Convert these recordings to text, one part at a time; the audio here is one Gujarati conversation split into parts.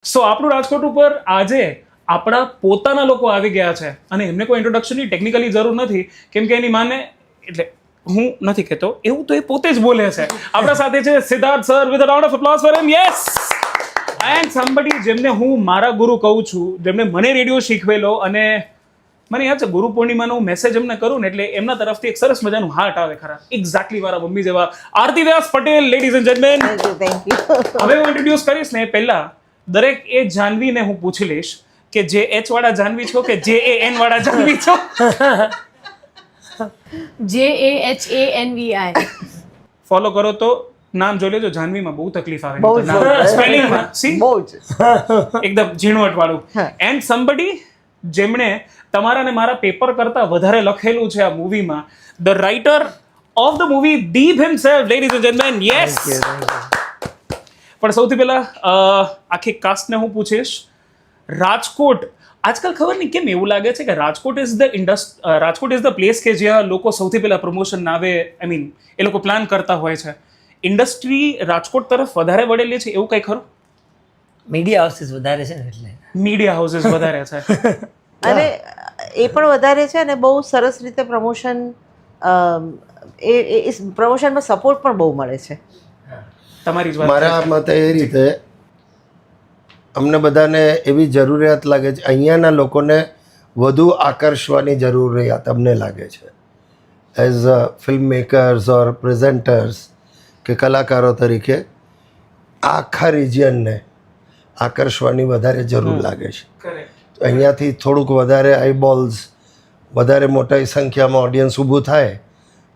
સો આપણું રાજકોટ ઉપર આજે આપણા પોતાના લોકો આવી ગયા છે અને એમને કોઈ ઇન્ટ્રોડક્શનની ટેકનિકલી જરૂર નથી કેમ કે એની માને એટલે હું નથી કહેતો એવું તો એ પોતે જ બોલે છે. આપણા સાથે છે Siddharth sir with a round of applause for him. Yes, and somebody જેમને હું મારા ગુરુ કહું છું, જેમને મને રેડિયો શીખવેલો, અને મને યાદ છે ગુરુ પૂર્ણિમાનો હું મેસેજ એમને કરું ને એટલે એમના તરફથી એક સરસ મજાનું હાર્ટ આવે ખરા, એક્ઝેક્ટલી મારા મમ્મી જેવા. Aarti Vyas Patel, ladies and gentleman. Thank you. હવે હું ઇન્ટ્રોડ્યુસ કરીશ ને પહેલા દરેક એ જાનવીને હું પૂછી લઈશ કે જે એચ વાળા જાનવી છો કે જે એ એન વાળા જાનવી છો. JAHANVI. ફોલો કરો તો નામ જોઈ લેજો. જાનવીમાં બહુ તકલીફ આવે બહુ જ. સ્પેલિંગમાં સી બહુ જ. એકદમ ઝીણવટ વાળું. એન્ડ સમબડી જેમણે તમારા ને મારા પેપર કરતા વધારે લખેલું છે આ મૂવીમાં, the writer of the movie Deep himself, ladies and gentleman. Yes. પણ સૌથી પહેલા આખી કાસ્ટને હું પૂછીશ, રાજકોટ આજકાલ ખબર નહીં કેમ એવું લાગે છે કે રાજકોટ ઇઝ ધ પ્લેસ કે જ્યાં લોકો સૌથી પહેલા પ્રમોશન આવે, આઈ મીન એ લોકો પ્લાન કરતા હોય છે. ઇન્ડસ્ટ્રી રાજકોટ તરફ વધારે વળેલી છે એવું કંઈ ખરું? મીડિયા હાઉસીસ વધારે છે ને એટલે મીડિયા હાઉસીસ વધારે છે અને એ પણ વધારે છે અને બહુ સરસ રીતે પ્રમોશન એ પ્રમોશનમાં સપોર્ટ પણ બહુ મળે છે. તમારી જ વાત. મારા મતે એ રીતે અમને બધાને એવી જરૂરિયાત લાગે છે, અહીંયાના લોકોને વધુ આકર્ષવાની જરૂરિયાત અમને લાગે છે એઝ અ ફિલ્મ મેકર્સ ઓર પ્રેઝન્ટર્સ કે કલાકારો તરીકે આખા રિજિયનને આકર્ષવાની વધારે જરૂર લાગે છે. તો અહીંયાથી થોડુંક વધારે આઈબોલ્સ, વધારે મોટી સંખ્યામાં ઓડિયન્સ ઊભું થાય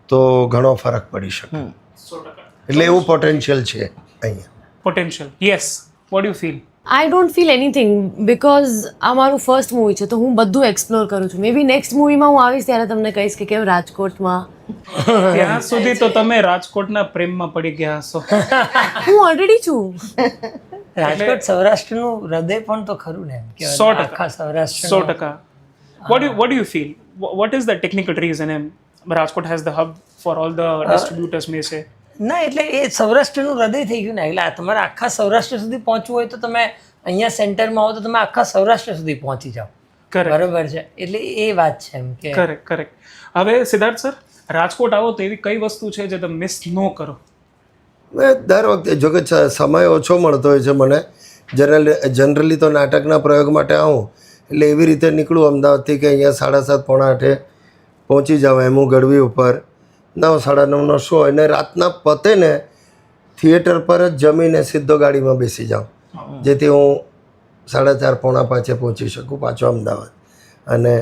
તો ઘણો ફરક પડી શકે. એટલે એવું પોટેન્શિયલ છે અહીંયા. Potential. Yes, what you feel? I don't feel anything because આ મારું ફર્સ્ટ મૂવી છે તો હું બધું એક્સપ્લોર કરું છું. મે બી નેક્સ્ટ મૂવીમાં હું આવીશ ત્યારે તમને કહીશ કે કેવું રાજકોટમાં. ત્યાં સુધી તો તમે રાજકોટના પ્રેમમાં પડી ગયા હશો. હું ઓલરેડી છું. રાજકોટ સૌરાષ્ટ્રનું હૃદય પણ તો ખરું ને, એમ કહેવાય. 100%. આખા Saurashtra 100%. What do you feel? What is the technical reason Rajkot has the hub for all the distributors may say? ના એટલે એ સૌરાષ્ટ્રનું હૃદય થઈ ગયું ને, એટલે તમારે આખા સૌરાષ્ટ્ર સુધી પહોંચવું હોય તો તમે અહીંયા સેન્ટરમાં આવો તો તમે આખા સૌરાષ્ટ્ર સુધી પહોંચી જાઓ. બરોબર છે, એટલે એ વાત છે એમ કે કરેક્ટ. હવે સિદ્ધાર્થ સર, રાજકોટ આવો તો એવી કઈ વસ્તુ છે જે તમે મિસ ન કરો? દર વખતે જોકે સમય ઓછો મળતો હોય છે મને, જનરલી તો નાટકના પ્રયોગ માટે આવું એટલે એવી રીતે નીકળું અમદાવાદથી કે અહીંયા 7:30 પોણા 8 પહોંચી જાઉં એમ હું ગઢવી ઉપર. 9, 9:30નો શો અને રાતના પતે ને થિયેટર પર જ જમીને સીધો ગાડીમાં બેસી જાઉં, જેથી હું 4:30 પોણા 5 પહોંચી શકું પાછો અમદાવાદ. અને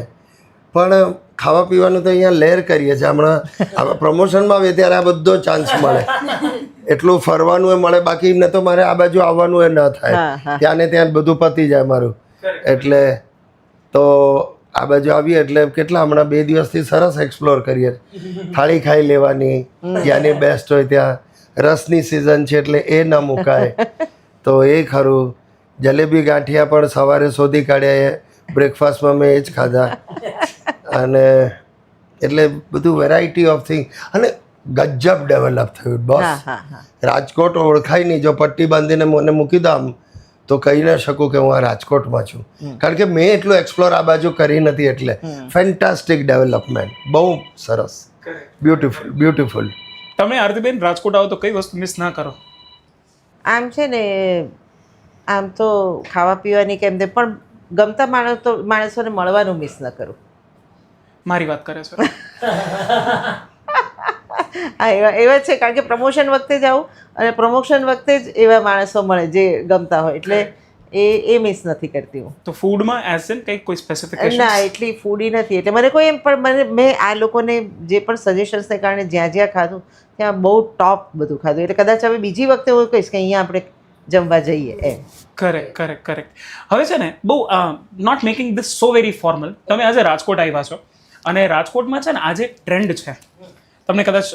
પણ ખાવા પીવાનું તો અહીંયા લહેર કરીએ છીએ. હમણાં પ્રમોશનમાં આવે ત્યારે આ બધો ચાન્સ મળે, એટલું ફરવાનું એ મળે, બાકી ન તો મારે આ બાજુ આવવાનું એ ન થાય. ત્યાં ને ત્યાં બધું પતી જાય મારું. એટલે તો આ બાજુ આવીએ એટલે કેટલા હમણાં 2 દિવસથી સરસ એક્સપ્લોર કરીએ. થાળી ખાઈ લેવાની, ત્યાંની બેસ્ટ હોય ત્યાં. રસની સિઝન છે એટલે એ ન મુકાય તો એ ખરું. જલેબી ગાંઠિયા પણ સવારે શોધી કાઢ્યા, બ્રેકફાસ્ટમાં મેં એ જ ખાધા. અને એટલે બધું વેરાયટી ઓફ થિંગ. અને ગજબ ડેવલપ થયું બોસ. રાજકોટ ઓળખાય નહીં, જો પટ્ટી બાંધીને મને મૂકી દો આમ તો કહી ન શકું કે હું આ રાજકોટમાં છું, કારણ કે મેં એટલું એક્સપ્લોર આ બાજુ કરી નથી. એટલે ફેન્ટાસ્ટિક ડેવલપમેન્ટ, બહુ સરસ, બ્યુટીફુલ. તમે આરતીબેન રાજકોટ આવો તો કઈ વસ્તુ મિસ ના કરો? આમ છે ને, આમ તો ખાવા પીવાની કેમ તે પણ ગમતા માણસોને મળવાનું મિસ ન કરું. મારી વાત કરે છે. હા, એવા છે, કારણ કે પ્રમોશન વખતે જાઉં અને પ્રમોશન વખતે જ એવા માણસો મળે જે ગમતા હોય, એટલે એ મિસ નથી કરતી હું. તો ફૂડમાં એઝ ઇન કંઈક કોઈ સ્પેસિફિકેશન? ના, એટલી ફૂડી નથી. એટલે મને કોઈ એમ પણ મેં આ લોકોને જે પણ સજેશન્સને કારણે જ્યાં ખાધું ત્યાં બહુ ટોપ બધું ખાધું. એટલે કદાચ હવે બીજી વખતે હું કહીશ કે અહીંયા આપણે જમવા જઈએ એમ. કરેક્ટ. હવે છે ને, બહુ not making this so very formal, તમે આજે રાજકોટ આવ્યા છો અને રાજકોટમાં છે ને આજે ટ્રેન્ડ છે, તમને કદાચ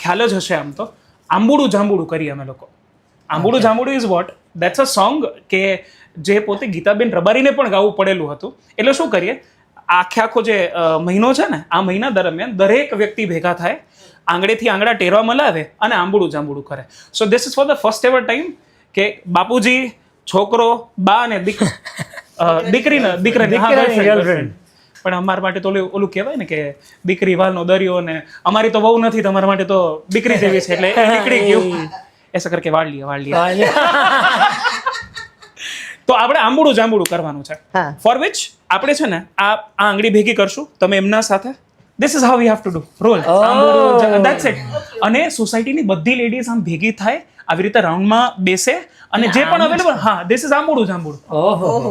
ખ્યાલ જ હશે. આમ તો આંબુડું જાંબુડું કરીએ અમે લોકો. આંબુડું જાંબુડું is what? That's a song કે જે પોતે ગીતાબેન રબારીને પણ ગાવું પડેલું હતું. એટલે શું કરીએ, આખો જે મહિનો છે ને, આ મહિના દરમિયાન દરેક વ્યક્તિ ભેગા થાય, આંગળેથી આંગળા ટેરવા મલાવે અને આંબુડું જાંબુડું કરે. સો this is for the first ever time કે બાપુજી છોકરો બા અને દીકરીને girlfriend. પણ અમારા માટે તો ઓલું કહેવાય ને કે દીકરી વાલનો દરિયો, ને અમારી તો વહુ નથી, તમારા માટે તો દીકરી જેવી છે, એટલે નીકળી ગયું. એસા કરકે વાળ લીએ. તો આપણે આંબુડું જાંબુડું કરવાનું છે, ફોર વિચ આપણે છે ને આ આંગળી ભેગી કરશું, તમે એમના સાથે. This is how we have to do role. That's it. અને સોસાયટીની બધી લેડીઝ આમ ભેગી થાય, આવી રીતે રાઉન્ડમાં બેસે, અને જે પણ અવેલેબલ, હા, ધીસ ઇઝ આંબુડું જાંબુડું.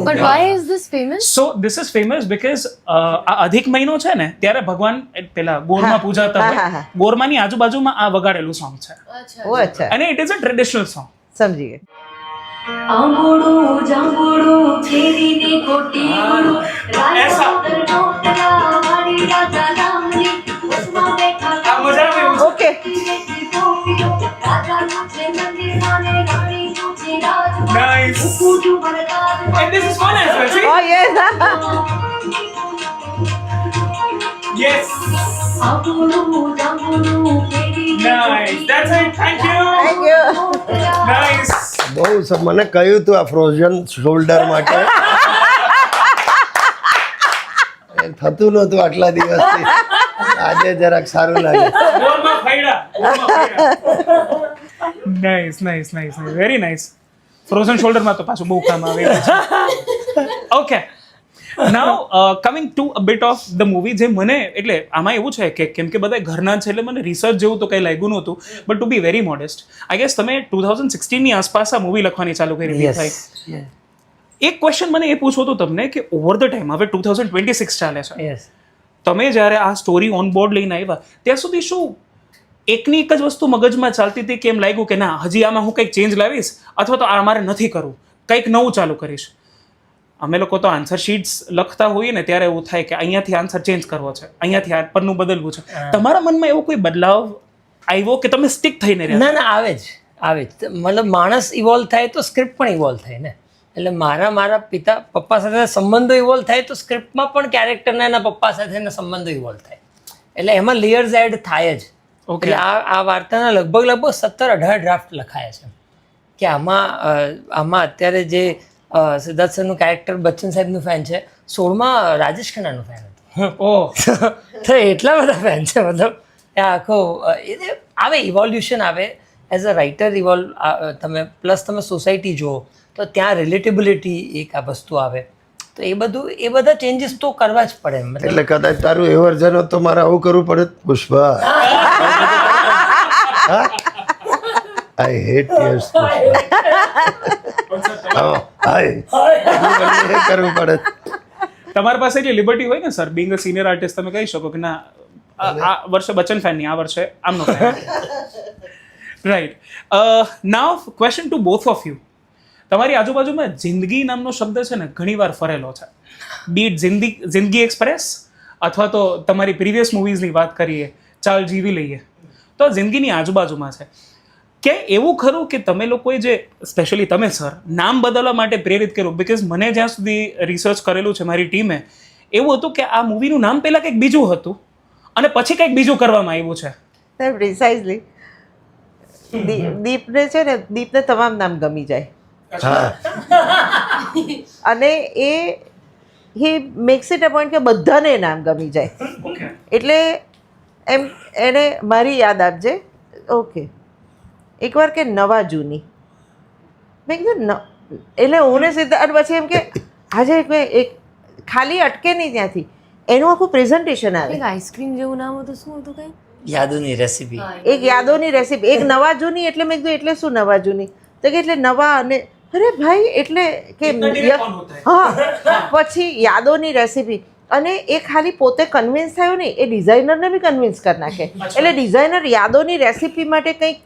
But why is this famous? So this is famous because આ અધિક મહિનો છે ને, ત્યારે ભગવાન પેલા ગોરમાં પૂજાતા હોય, ગોરમાની આજુબાજુમાં આ વગાડેલું સોંગ છે. અચ્છા, અને it is a traditional song. સમજી ગઈ. આંબોડું જાંબોડું ફેરીને કોટી ગોળું રાજા નોતરા વાડી રાજા રામની ઉસમાં બેઠા ઓકે, રાજા છે મંદિર માને રાણી છે રાજમાં Nice. ઉકુડું બરકાર And this is fun as well, see? O yes. Yes. આંબોડું જાંબોડું ફેરીને Nice. That's it. Thank you. Thank you. Nice. બહુ મને કહ્યું તું આ ફ્રોઝન શોલ્ડર માટે એ થતું નહોતું આટલા દિવસથી. આજે જરાક સારું લાગે. ગોરમાં ફાયડા. Nice. Very nice. Frozen shoulder માં તો પાછું બહુ કામ આવે છે. Okay. Now coming to a bit of the movie, જે મને એટલે આમાં એવું છે કે કેમ કે બધા ઘરના છે, એટલે મને રિસર્ચ જેવું તો કંઈ લાગ્યું નહોતું, but to be very modest, I guess તમે 2016 ની આસપાસ આ મૂવી લખવાની ચાલુ કરી થાય. એક ક્વેશ્ચન મને એ પૂછવો હતો તમને કે ઓવર ધ ટાઈમ, હવે 2026 ચાલે છે, તમે જ્યારે આ સ્ટોરી ઓન બોર્ડ લઈને આવ્યા ત્યાં સુધી શું એકની એક જ વસ્તુ મગજમાં ચાલતી હતી કે એમ લાગ્યું કે ના, હજી આમાં હું કંઈક ચેન્જ લાવીશ, અથવા તો આ મારે નથી કરવું, કંઈક નવું ચાલુ કરીશ? અમે લોકો તો આન્સર શીટ્સ લખતા હોઈએ ને ત્યારે એવું થાય કે અહીંયાથી આન્સર ચેન્જ કરવો છે, અહીંયાથી આ પરનું બદલવું છે. તમારા મનમાં એવો કોઈ બદલાવ આવ્યો કે તમે સ્ટિક થઈને રહ્યા? ના, આવે જ. મતલબ માણસ ઇવોલ્વ થાય તો સ્ક્રિપ્ટ પણ ઇવોલ્વ થાય ને. એટલે મારા પપ્પા સાથે સંબંધો ઇવોલ્વ થાય તો સ્ક્રિપ્ટમાં પણ કેરેક્ટરના એના પપ્પા સાથેના સંબંધો ઇવોલ્વ થાય. એટલે એમાં લેયર્સ એડ થાય જ. એટલે આ વાર્તાના લગભગ 17-18 ડ્રાફ્ટ લખાયા છે. કે આમાં અત્યારે જે સિદ્ધાર્થ સરનું કેરેક્ટર બચ્ચન સાહેબનું ફેન છે, 16માં રાજેશ ખન્નાનું ફેન હતું. તો એટલા બધા ફેન છે. મતલબ આ આખો આવે ઇવોલ્યુશન આવે એઝ અ રાઇટર તમે પ્લસ તમે સોસાયટી જુઓ તો ત્યાં રિલેટેબિલિટી એક આ વસ્તુ આવે. તો એ બધા ચેન્જીસ તો કરવા જ પડે. એટલે કદાચ તારું એ વર્ઝન હોત તો મારે આવું કરવું પડે. Pushpa, I hate tears. કરવું પડે. તમારી પાસે જે લિબર્ટી હોય ને sir, being a senior artist, તમે કહી શકો કે ના, આ વર્ષે બચ્ચન ફેન નહીં, આ વર્ષે આમનો fan. Right. Now question to both of you. તમારી આજુબાજુમાં જિંદગી નામનો શબ્દ છે ને ઘણી વાર ફરેલો છે. બીટ જિંદગી એક્સપ્રેસ, અથવા તો તમારી પ્રીવિયસ મૂવીઝની વાત કરીએ, ચાલ જીવી લઈએ, તો જિંદગીની આજુબાજુમાં છે. કે એવું ખરું કે તમે લોકોએ જે સ્પેશિયલી તમે સર નામ બદલવા માટે પ્રેરિત કર્યું? બીકોઝ મને જ્યાં સુધી રિસર્ચ કરેલું છે મારી ટીમે, એવું હતું કે આ મૂવીનું નામ પહેલાં કંઈક બીજું હતું અને પછી કંઈક બીજું કરવામાં આવ્યું છે. પ્રિસાઇઝલી દીપને છે ને, દીપને તમામ નામ ગમી જાય, અને હી મેક્સ ઇટ અ પોઈન્ટ કે બધાને નામ ગમી જાય. એટલે એમ એને મારી યાદ આપજે. ઓકે, એકવાર કે નવા જૂની, મેં કીધું એટલે હું ને સિદ્ધાર્થ પછી એમ કે આજે એક ખાલી અટકે નહીં ત્યાંથી, એનું આખું પ્રેઝન્ટેશન આવે. આઈસ્ક્રીમ જેવું નામ હતું, શું હતું કઈ? યાદોની રેસીપી. એક યાદોની રેસીપી, એક નવા જૂની. એટલે મેં કીધું એટલે શું નવા જૂની? તો કે એટલે નવા, અને અરે ભાઈ એટલે કે હા, પછી યાદોની રેસીપી. અને એ ખાલી પોતે કન્વિન્સ થયો નહીં, એ ડિઝાઇનરને બી કન્વિન્સ કરી નાખે. એટલે ડિઝાઇનર યાદોની રેસીપી માટે કંઈક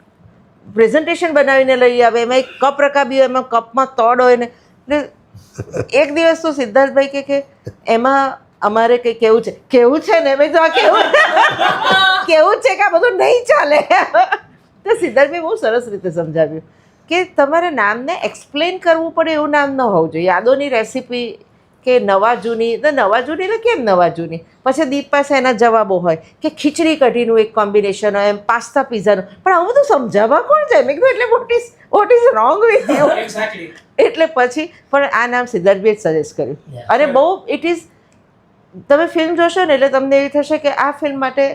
પ્રેઝન્ટેશન બનાવીને લઈ આવે, એમાં એક કપ રકાબી હોય, એમાં કપમાં તોડ હોય ને. એટલે એક દિવસ તો સિદ્ધાર્થભાઈ કે એમાં અમારે કંઈ કેવું છે ને, મેં તો આ કેવું છે કે આ બધું નહીં ચાલે. તો સિદ્ધાર્થભાઈ બહુ સરસ રીતે સમજાવ્યું કે તમારે નામને એક્સપ્લેન કરવું પડે એવું નામ ન હોવું જોઈએ. યાદોની રેસીપી કે નવા જૂની એટલે કેમ નવા જૂની? પછી દીપ પાસે એના જવાબો હોય કે ખીચડી કઢીનું એક કોમ્બિનેશન હોય, એમ પાસ્તા પીઝાનું. પણ આવું બધું સમજાવવા કોણ જાય? મેં કીધું એટલે what is wrong with you? એટલે પછી પણ આ નામ સિદ્ધાર્થભાઈએ જ સજેસ્ટ કર્યું. અને બહુ ઇટ ઇઝ, તમે ફિલ્મ જોશો ને એટલે તમને એવી થશે કે આ ફિલ્મ માટે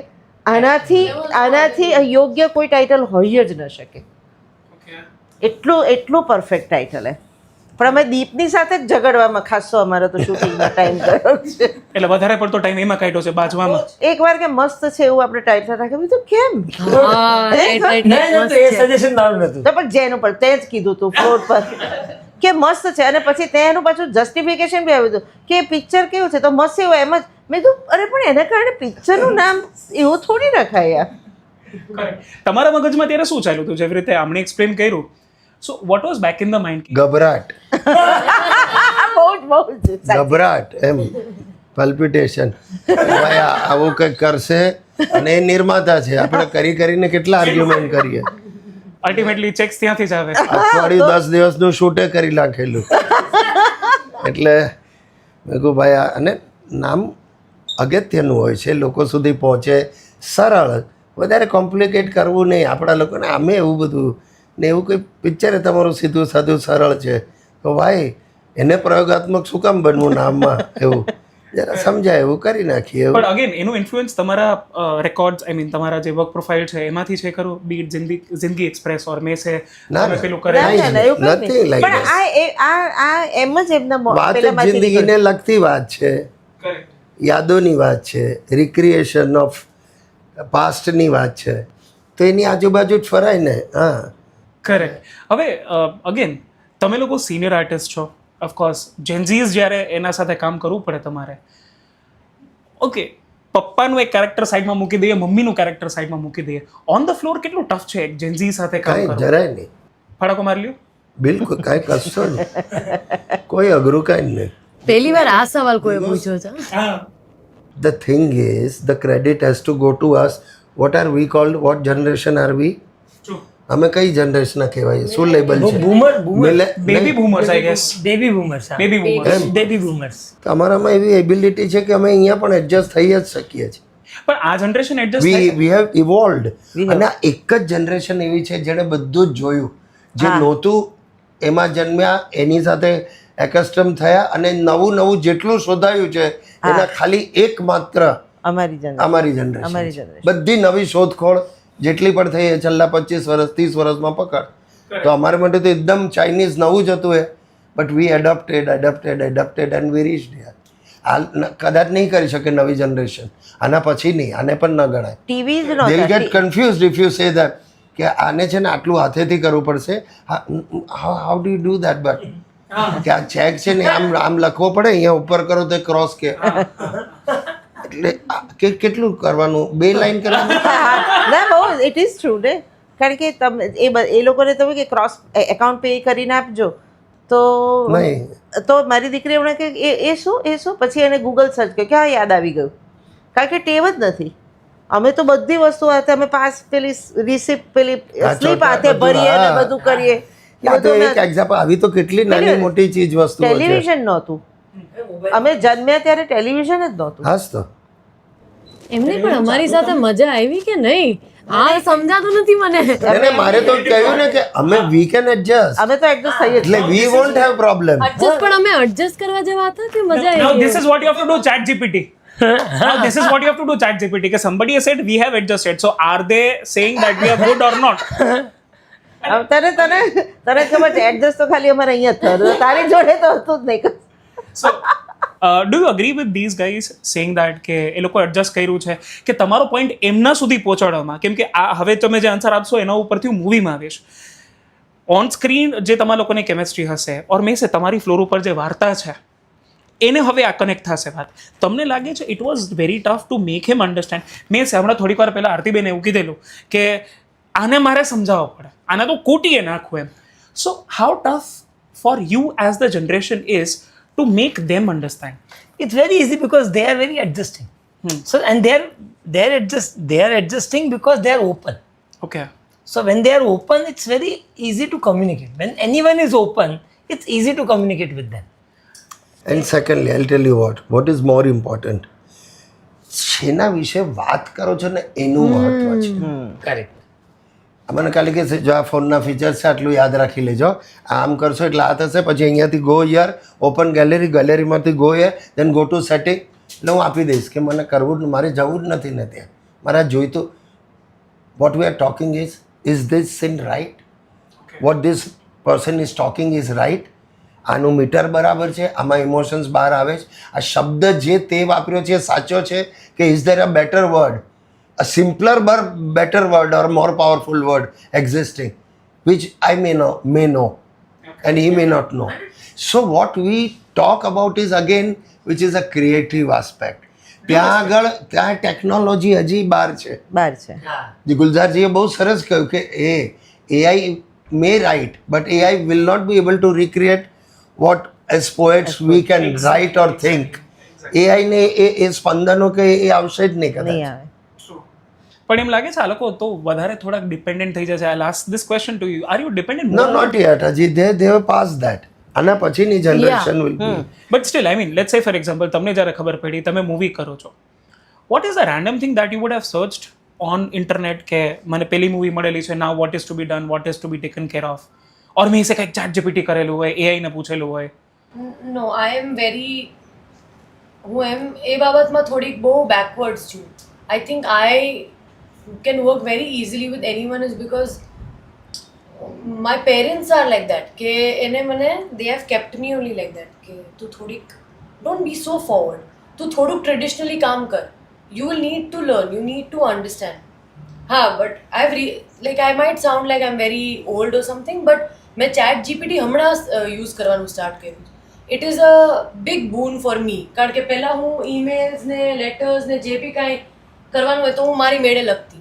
આનાથી યોગ્ય કોઈ ટાઇટલ હોય જ ન શકે. એટલું પરફેક્ટ ટાઇટલ હે. પણ અમે દીપની સાથે જ ઝઘડવામાં ખાસો અમારો તો શૂટિંગમાં ટાઈમ ગયો છે. એટલે વધારે પડતો ટાઈમ એમાં કાઢ્યો છે બાજવામાં. એકવાર કે મસ્ત છે એવું આપણે ટાઇટલ રાખ્યું, તો કેમ? ના, તો એ સજેશન મારું નતું. તો પણ જેનું પણ તે જ કીધું તું ફ્લોર પર કે મસ્ત છે, અને પછી તે એનું પાછું જસ્ટિફિકેશન બી આવ્યું હતું કે પિક્ચર કેવું છે તો મસ્ત એવું એમ જ. મેં કીધું અરે પણ એના કારણે પિક્ચરનું નામ એવું થોડી રખાય યાર. તમારા મગજમાં ત્યારે શું ચાલ્યું હતું જેવી રીતે આમણે એક્સપ્લેન કર્યું? So what was back in the mind? ગભરાટ, બહુ જ ગભરાટ, એમ પલ્પિટેશન. ભાઈ આવું કંઈક કરશે, અને એ નિર્માતા છે, આપણે કરીને કેટલા આર્ગ્યુમેન્ટ કરીએ. અલ્ટિમેટલી ચેક્સ ત્યાંથી જ આવે. અઠવાડિયું 10 દિવસનું શૂટે કરી નાખેલું. એટલે મેં કહું ભાઈ અને નામ અગત્યનું હોય છે, લોકો સુધી પહોંચે, સરળ, વધારે કોમ્પ્લિકેટ કરવું નહીં. આપણા લોકોને આમે એવું બધું ને એવું કોઈ પિક્ચર તમારું સીધું સાધું સરળ છે તો ભાઈ એને પ્રયોગાત્મક શું કામ બનવું નામમાં? એવું જરા સમજાય એવું કરી નાખીએ. પણ અગેન એનું ઇન્ફ્લુઅન્સ તમારા રેકોર્ડ્સ, આઈ મીન તમારા જે વર્ક પ્રોફાઇલ છે એમાંથી છે ખરું? બીટ જિંદગી એક્સપ્રેસ ઓર મેં છે પેલું કરે નથી લાઈક પણ આ એમ જ એમના વાત જિંદગીને લગતી વાત છે, યાદોની વાત છે, રિક્રિએશન ઓફ પાસ્ટની વાત છે, તો એની આજુબાજુ જ ફરાય ને. હા, કરેક્ટ. હવે અગેન તમે લોકો સિનિયર આર્ટિસ્ટ છો, ઓફકોર્સ જેન્ઝીઝ જ્યારે એના સાથે કામ કરવું પડે તમારે, ઓકે, પપ્પાનું એક કેરેક્ટર સાઈડમાં મૂકી દઈએ, મમ્મીનું કેરેક્ટર સાઈડમાં મૂકી દઈએ, ઓન ધ ફ્લોર કેટલું ટફ છે એક જેન્ઝી સાથે કામ કાંઈ કરવું? જરાય નહીં, ફડાકો મારી લ્યો. બિલકુલ કાંઈ કશો નહીં, કોઈ અઘરું કાંઈ નહીં. પહેલી વાર આ સવાલ કોઈ પૂછ્યો છે. The thing is, the credit has to go to us. What are we called? What generation are we? અમે કઈ જનરેશનના કહેવાય? શું લેબલ છે? Baby boomers I guess. Baby boomers. Baby boomers. Baby boomers. અમારામાં એવી એબિલિટી છે કે અમે અહીંયા પણ એડજસ્ટ થઈ જ શકીએ છીએ. પણ આ જનરેશન એડજસ્ટ થાય છે. We have evolved. અને આ એક જ જનરેશન એવી છે જેણે બધું જ જોયું, જે નહોતું એમાં જન્મ્યા, એની સાથે એકસ્ટમ થયા, અને નવું જેટલું શોધાયું છે એના ખાલી એકમાત્ર અમારી જનરેશન. બધી નવી શોધખોળ જેટલી પણ થઈ એ છેલ્લા 25 વર્ષ 30 વર્ષમાં પકડ, તો અમારા માટે તો એકદમ ચાઇનીઝ નવું જ હતું એ. But we adapted and we reached here. આ કદાચ નહીં કરી શકે નવી જનરેશન, આના પછી નહીં, આને પણ ન ગણાય. ટીવી જ they will get confused if you say that કે આને છે ને આટલું હાથેથી કરવું પડશે. How do you do that? But કે આ ચેક છે ને આમ લખવો પડે, અહીંયા ઉપર કરો તો ક્રોસ કે, એટલે કેટલું કરવાનું? 2 લાઈન કરવાનું? ના, બહુ ઇટ ઇઝ ટ્રુ ને. કારણ કે તમે એ લોકોને તમે કે ક્રોસ એકાઉન્ટ પે કરીને આપજો તો નહીં, તો મારી દીકરી એમણે કે એ શું પછી એને ગૂગલ સર્ચ કર્યું કે હા યાદ આવી ગયું. કારણ કે ટેવ જ નથી. અમે તો બધી વસ્તુ હાથે, અમે પાસ પેલી રિસિપ્ટ પેલી સ્લીપ હાથે ભરીએ ને બધું કરીએ. એક એક્ઝામ્પલ, આવી તો કેટલી નાની મોટી ચીજ વસ્તુઓ છે. ટેલિવિઝન નહોતું, અમે જન્મ્યા ત્યારે ટેલિવિઝન જ નહોતું. હાસ તો એમને પણ અમારી સાથે મજા આવી કે નહીં આ સમજાતું નથી મને. મારે તો કહ્યું ને કે અમે વી કેન એડજસ્ટ, અમે તો એડજસ્ટ થઈએ એટલે we want have problem. Adjust પણ અમે એડજસ્ટ કરવા જેવા હતા કે મજા Now આવી. this is what you have to do, ChatGPT. Now this is what you have to do, ChatGPT. કે somebody has said we have adjusted. So are they saying that we are good or not? તને ખબર છે એડજસ્ટ તો ખાલી અમારે અહીંયા થયું, તારી જોડે તો હતું જ નહીં. So do you agree with these guys saying that કે એ લોકો એડજસ્ટ કર્યું છે, કે તમારો પોઈન્ટ એમના સુધી પહોંચાડવામાં? કેમ કે આ હવે તમે જે આન્સર આપશો એના ઉપરથી હું મૂવીમાં આવીશ. ઓન સ્ક્રીન જે તમારા લોકોની કેમેસ્ટ્રી હશે, ઓર મેં છે તમારી ફ્લોર ઉપર જે વાર્તા છે એને હવે આ કનેક્ટ થશે વાત. તમને લાગે છે it was very tough to make him understand? મેં છે હમણાં થોડીક વાર પહેલાં આરતીબેને એવું કીધેલું કે આને મારે સમજાવવા પડે, આને તો કોટીએ નાખવું એમ. So how tough for you as the generation is to make them understand? It's very easy because they are very adjusting. So and they are adjusting because they are open. Okay. So when they are open, it's very easy to communicate. When anyone is open, it's easy to communicate with them. And secondly I tell you what is more important, શેના વિશે વાત કરો છો ને એનું મહત્વ છે. કરેક્ટ. મને ખાલી કે જો આ ફોનના ફીચર્સ છે આટલું યાદ રાખી લેજો, આમ કરશો એટલે આ થશે, પછી અહીંયાથી ગો યર ઓપન ગેલેરીમાંથી go your then go to setting, એટલે હું આપી દઈશ કે મને કરવું મારે જવું જ નથી ને ત્યાં મારે આ જોઈતું. What we are talking is this scene right, what this person is talking is right, આનું મીટર બરાબર છે, આમાં ઇમોશન્સ બહાર આવે છે, આ શબ્દ જે તે વાપર્યો છે સાચો છે કે is there a better word, a simpler but better word or more powerful word existing which I may know and he may not know. So what we talk about is again which is a creative aspect. ત્યાં આગળ ત્યાં ટેકનોલોજી હજી બહાર છે. જે ગુલઝારજીએ બહુ સરસ કહ્યું કે AI may write but AI will not be able to recreate what as poets we can write or think. AI ને એ સ્પંદનો કે એ આવશે જ નહીં કદાચ. પણ એમ લાગે છે આ લોકો તો વધારે થોડાક ડિપેન્ડન્ટ થઈ જશે. આઈ ask this question to you, are you dependent? No, not yet. હજી they have passed that. આના પછીની generation will be. But still I mean let's say for example તમને જ્યારે ખબર પડી તમે મૂવી કરો છો, what is the random thing that you would have searched on internet કે મને પેલી મૂવી મળેલી છે, now what is to be done, what is to be taken care of, or મેં કંઈક ચેટ જીપીટી કરેલું હોય, AI ને પૂછેલું હોય? નો, આઈ એમ વેરી, હું એમ એ બાબતમાં થોડીક બહુ બેકવર્ડ્સ છું. I think I can work very easily with anyone is because my parents are like that કે એને મને they have kept me only like that કે તું થોડીક don't be so forward, તું થોડુંક ટ્રેડિશનલી કામ કર, you will need to learn, you need to understand. હા, but I might sound like I'm very old or something, but મેં ચેટ જીપીટી હમણાં યુઝ કરવાનું સ્ટાર્ટ કર્યું. It is a big boon for me, કારણ કે પહેલાં હું ઈમેલ્સ ને લેટર્સ ને જે બી કાંઈ કરવાનું હોય તો હું મારી મેળે લખતી.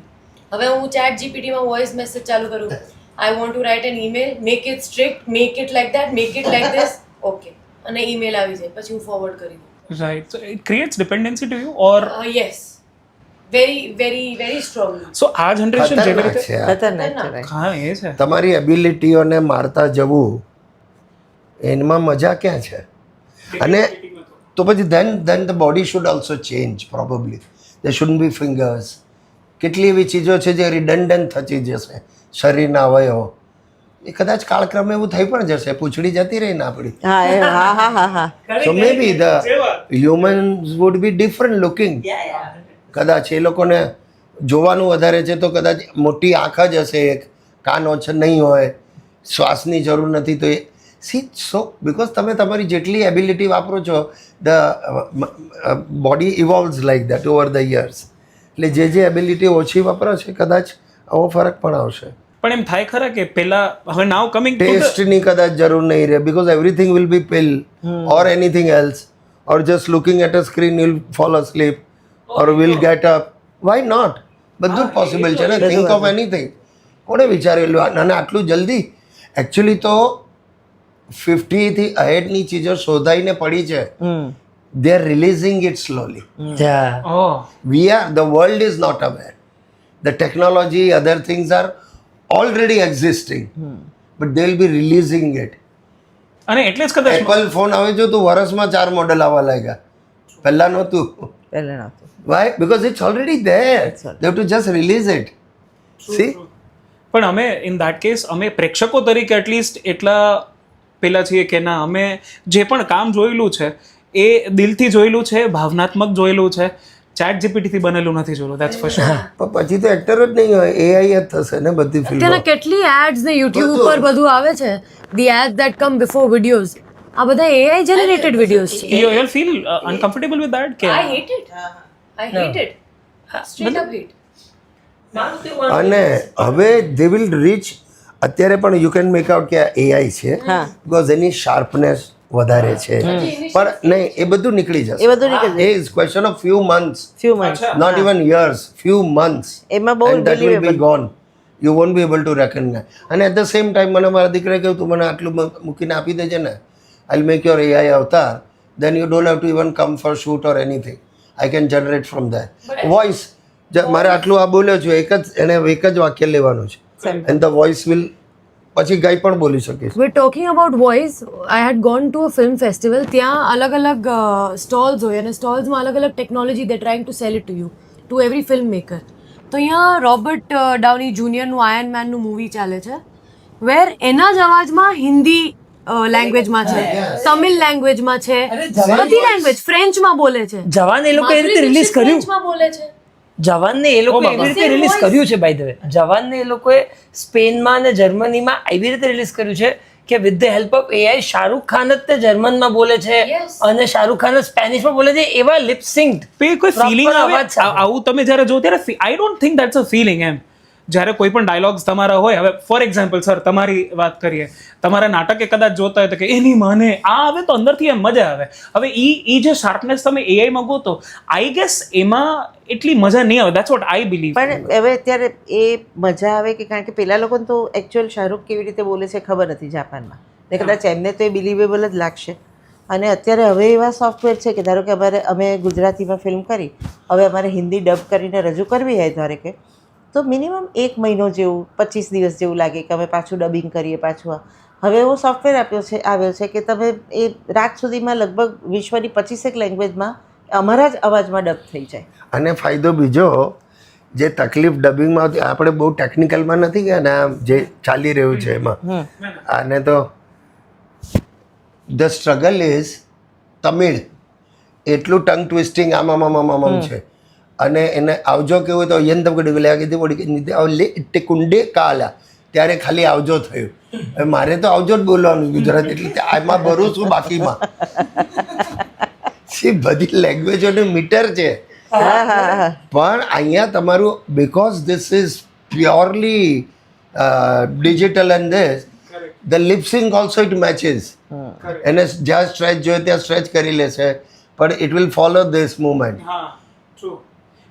હવે હું ચેટ જીપીટીમાં વોઇસ મેસેજ ચાલુ કરું, I want to write an email, make it strict, make it like that, make it like this, okay, અને ઈમેલ આવી જાય, પછી હું ફોરવર્ડ કરી દઉં. Right, so it creates dependency to you or? Yes, very very very strongly. So આ જનરેશન જેવી ખતરનાક રીતે છે આ. ખતરનાક છે ભાઈ. હા એ છે. તમારી એબિલિટીઓને મારતા જવું એમાં મજા ક્યાં છે? અને તો પછી then the body should also change probably. There shouldn't be fingers. કેટલી એવી ચીજો છે જે રિડન્ડન્ટ થતી જશે શરીરના અવયવો, એ કદાચ કાળક્રમે એવું થઈ પણ જશે, પૂંછડી જતી રહી ને આપણી. So maybe the humans would be different looking. કદાચ એ લોકોને જોવાનું વધારે છે તો કદાચ મોટી આંખ જ હશે, એક કાન ઓછો નહીં હોય, શ્વાસની જરૂર નથી, તો એ સો બિકોઝ તમે તમારી જેટલી એબિલિટી વાપરો છો the body evolves like that over the years. એટલે જે એબિલિટી ઓછી વાપરો છે કદાચ આવો ફરક પણ આવશે. પણ એમ થાય ખરા કે પેલા હવે નાવ કમિંગ ટેસ્ટની કદાચ જરૂર નહીં રહે, because everything will be pill or anything else, or just looking at a screen will fall asleep or will get up. Why not? બધું જ પોસિબલ છે ને. Think of anything. કોણે વિચારેલું? અને આટલું જલ્દી? એકચ્યુઅલી તો 50 થી અહેડની ચીજો શોધાઈને પડી છે. They are releasing it slowly. The world is not aware. The technology, other things are already existing, but they will be releasing it. અને એટલે જ કદાચ એપલ ફોન આવે જો તો વર્ષમાં 4 મોડેલ આવવા લાગ્યા, પહેલા નહોતું. Why? Because it's already there. They have to just release it. See? પણ અમે ઇન ધેટ કેસ અમે પ્રેક્ષકો તરીકે એટલીસ્ટ એટલા પેલા છીએ કે ના, અમે જે પણ કામ જોયેલું છે એ દિલથી જોયેલું છે, ભાવનાત્મક જોયેલું છે, ચેટ જીપીટી થી બનેલું નથી જોયેલું. That's for sure. પણ પછી તો એક્ટર જ નહીં હોય, AI જ થશે ને બધી ફિલ્મો. અત્યારે કેટલી એડ્સ ને યુટ્યુબ ઉપર બધું આવે છે, the ads that come before videos, આ બધા AI જનરેટેડ વિડીયોઝ છે. You feel uncomfortable with that કે? I hate it, I hate it, straight up hate. અને હવે દે વિલ રીચ, અત્યારે પણ યુ કેન મેક આઉટ કે AI છે, બીકોઝ એની શાર્પનેસ વધારે છે, પણ નહીં એ બધું નીકળી જશે. એ is question of few months, not even years, few months, and that will be gone. You won't be able to recognize. અને at the same time મને મારા દીકરાએ કહ્યું તું મને આટલું મૂકીને આપી દેજે ને, I'll make your AI avatar, then you don't have to even come for shoot or anything. I can generate from there. Voice, મારે આટલું આ બોલ્યો છું, એક જ વાક્ય લેવાનું છે, and the voice will પછી કંઈ પણ બોલી શકીશ. We're talking about voice. I had gone to a film festival. ત્યાં અલગ-અલગ સ્ટોલ્સ હોય અને સ્ટોલ્સમાં અલગ-અલગ technology they trying to sell it to you two every film maker. તો અહીંયા રોબર્ટ ડાઉની જુનિયરનું આયર્ન મેનનું મૂવી ચાલે છે વેર એના જ અવાજમાં હિન્દી લેંગ્વેજમાં છે, તમિલ લેંગ્વેજમાં છે, બધી લેંગ્વેજ, ફ્રેન્ચમાં બોલે છે. જવાન એ લોકો એ રીતે રિલીઝ કર્યું. ફ્રેન્ચમાં બોલે છે. જવાનને એ લોકો એવી રીતે રિલીઝ કર્યું છે બાય ધ વે. જવાનને એ લોકોએ સ્પેનમાં અને જર્મનીમાં એવી રીતે રિલીઝ કર્યું છે કે with the help of AI Shahrukh Khan જ તે જર્મનમાં બોલે છે અને શાહરુખ ખાન જ સ્પેનિશમાં બોલે છે, એવા લિપ સિંક્ડ. કોઈ ફિલિંગ આવે આવું તમે જ્યારે જો ત્યારે I don't think that's a feeling. એમ જ્યારે કોઈ પણ ડાયલોગ્સ તમારા હોય, હવે ફોર એક્ઝામ્પલ સર તમારી વાત કરીએ, તમારા નાટકે કદાચ જોતા હોય તો કે એની માને આ આવે તો અંદરથી એમ મજા આવે. હવે ઈ જે શાર્પનેસ તમે એઆઈમાં ગોતો, આઈ ગેસ એમાં એટલી મજા નહીં આવે. That's what I believe. પણ હવે અત્યારે એ મજા આવે કે કારણ કે પેલા લોકોને તો એકચ્યુઅલ શાહરુખ કેવી રીતે બોલે છે ખબર નથી જાપાનમાં, ને કદાચ એમને તો એ બિલીવેબલ જ લાગશે. અને અત્યારે હવે એવા સોફ્ટવેર છે કે ધારો કે અમે ગુજરાતીમાં ફિલ્મ કરી, હવે અમારે હિન્દી ડબ કરીને રજૂ કરવી હોય ધારે કે, તો મિનિમમ 1 મહિનો જેવું, 25 દિવસ જેવું લાગે કે અમે પાછું ડબિંગ કરીએ પાછું. હવે એવો સોફ્ટવેર આવ્યો છે કે તમે એ રાત સુધીમાં લગભગ વિશ્વની 25 લેંગ્વેજમાં અમારા જ અવાજમાં ડબ થઈ જાય. અને ફાયદો બીજો, જે તકલીફ ડબિંગમાં આવતી, આપણે બહુ ટેકનિકલમાં નથી ગયા ને, જે ચાલી રહ્યું છે એમાં. અને તો ધ સ્ટ્રગલ ઇઝ તમિળ એટલું ટંગ ટ્વિસ્ટિંગ આમ છે. અને એને આવજો કેવું હોય તો યંતમ કડી કુંડે કાલા ત્યારે ખાલી આવજો થયું. હવે મારે તો આવજો જ બોલવાનું ગુજરાત, એટલે આમાં ભરું છું બાકીમાં. બધી લેંગ્વેજોનું મીટર છે, પણ અહીંયા તમારું because this is purely digital and this the lip sync also it matches. એને જ્યાં સ્ટ્રેચ જોઈએ ત્યાં સ્ટ્રેચ કરી લેશે, પણ it will follow this movement.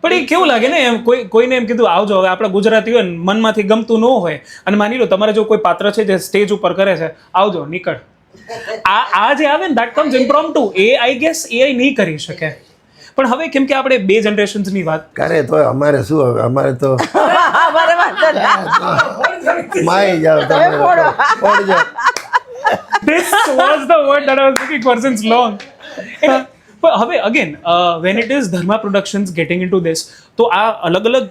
પણ એ કેવું લાગે ને, એમ કોઈને એમ કીધું આવજો, હવે આપણે ગુજરાતી હોય ને મનમાંથી ગમતું ન હોય, અને માની લો તમારે જો કોઈ પાત્ર છે જે સ્ટેજ ઉપર કરે છે, આવજો નીકળ, આ જે આવે ને દેટ કમ્સ ઇમ્પ્રોમ્પ્ટુ. એ આઈ ગેસ એઆઈ નહીં કરી શકે. પણ હવે કેમ કે આપણે 2 જનરેશન્સની વાત કરે તો અમારે શું, હવે અમારે તો માય જાવ તમે ફોડ જાવ. This was the word that I was looking for since long. પણ હવે again when it is Dharma productions gating in two this, તો આ અલગ અલગ